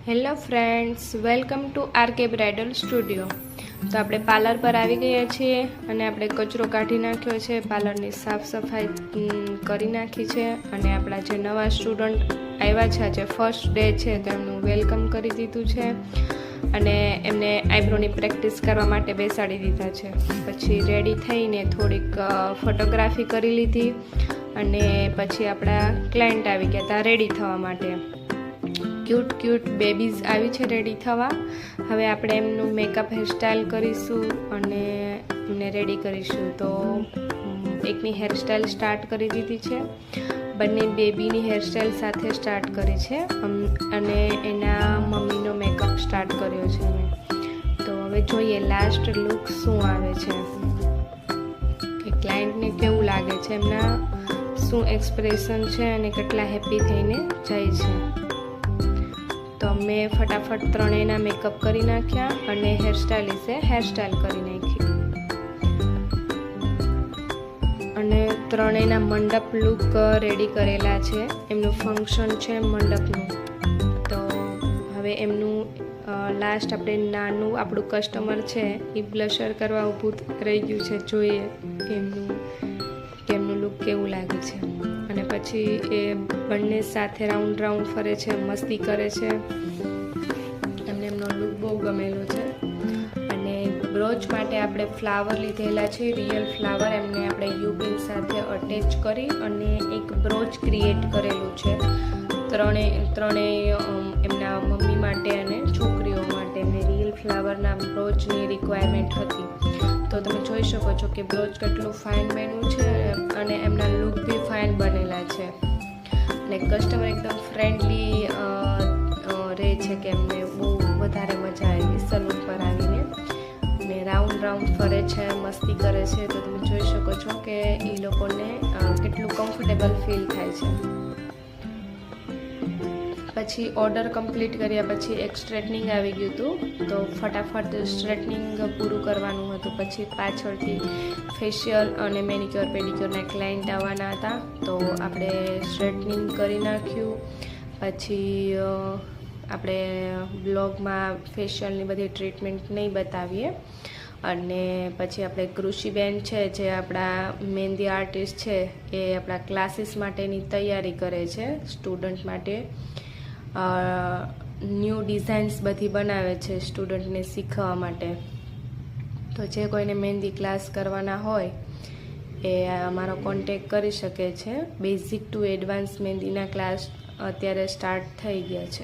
Hello friends, welcome to RK bridal studio. તો આપણે parlour પર આવી ગયા છીએ અને આપણે કચરો કાઢી નાખ્યો છે, પાર્લરની સાફ સફાઈ કરી નાખી છે અને આપણા જે નવા સ્ટુડન્ટ આવ્યા છે, આજે ફર્સ્ટ ડે છે, તો એમનું વેલકમ કરી દીધું છે અને એમને આઈબ્રોની પ્રેક્ટિસ કરવા માટે બેસાડી દીધા છે। પછી રેડી થઈને થોડીક ફોટોગ્રાફી કરી લીધી અને પછી આપણા ક્લાયન્ટ આવી ગયા હતા રેડી થવા માટે। ક્યુટ બેબીઝ આવી છે રેડી થવા। હવે આપણે એમનું મેકઅપ હેરસ્ટાઈલ કરીશું અને એમને રેડી કરીશું। તો એકની હેરસ્ટાઈલ સ્ટાર્ટ કરી દીધી છે, બંને બેબીની હેરસ્ટાઈલ સાથે સ્ટાર્ટ કરી છે અને એના મમ્મીનો મેકઅપ સ્ટાર્ટ કર્યો છે અમે। તો હવે જોઈએ લાસ્ટ લુક શું આવે છે, કે ક્લાયન્ટને કેવું લાગે છે, એમના શું એક્સપ્રેશન છે અને કેટલા હેપી થઈને જાય છે। તો મેં ફટાફટ ત્રણેયના મેકઅપ કરી નાખ્યા અને હેરસ્ટાઈલિસ્ટે હેરસ્ટાઈલ કરી નાખી અને ત્રણેયના મંડપ લુક રેડી કરેલા છે। એમનું ફંક્શન છે મંડપનું। તો હવે એમનું લાસ્ટ આપણે નાનું આપણું કસ્ટમર છે એ બ્લશર કરવા ઊભું રહી ગયું છે, જોઈએ એમનું લુક કેવું લાગે છે। અને પછી એ બંને સાથે રાઉન્ડ ફરે છે, મસ્તી કરે છે, એમને એમનો લુક બહુ ગમેલો છે। અને બ્રોચ માટે આપણે ફ્લાવર લીધેલા છે, રિયલ ફ્લાવર, એમને આપણે યુપિન સાથે અટેચ કરી અને એક બ્રોચ ક્રિએટ કરેલું છે ત્રણેય એમના મમ્મી માટે અને છોકરીઓ માટે। એમને રિયલ ફ્લાવરના બ્રોચની રિક્વાયરમેન્ટ હતી, તો તમે જોઈ શકો છો કે બ્રોચ કેટલું ફાઇન બન્યું છે અને એમના લુક બી ફાઇન બનેલા છે અને કસ્ટમર એકદમ ફ્રેન્ડલી રહે છે કે એમને બહુ વધારે મજા આવી સલૂન પર આવીને। ને રાઉન્ડ ફરે છે, મસ્તી કરે છે, તો તમે જોઈ શકો છો કે એ લોકોને કેટલું કમ્ફર્ટેબલ ફીલ થાય છે। પછી ઓર્ડર કમ્પ્લીટ કર્યા પછી એક સ્ટ્રેટનિંગ આવી ગયું હતું, તો ફટાફટ સ્ટ્રેટનિંગ પૂરું કરવાનું હતું। પછી પાછળથી ફેશિયલ અને મેનિક્યોર પેડિક્યોરના ક્લાયન્ટ આવવાના હતા, તો આપણે સ્ટ્રેટનિંગ કરી નાખ્યું। પછી આપણે બ્લોગમાં ફેશિયલની બધી ટ્રીટમેન્ટ નહીં બતાવીએ। અને પછી આપણે કૃષિબેન છે જે આપણા મહેંદી આર્ટિસ્ટ છે, એ આપણા ક્લાસીસ માટેની તૈયારી કરે છે, સ્ટુડન્ટ માટે ન્યૂ ડિઝાઇન્સ બધી બનાવે છે સ્ટુડન્ટને શીખવા માટે। તો જે કોઈને મહેંદી ક્લાસ કરવાના હોય એ અમારો કોન્ટેક કરી શકે છે। બેઝિક ટુ એડવાન્સ મહેંદીના ક્લાસ અત્યારે સ્ટાર્ટ થઈ ગયા છે।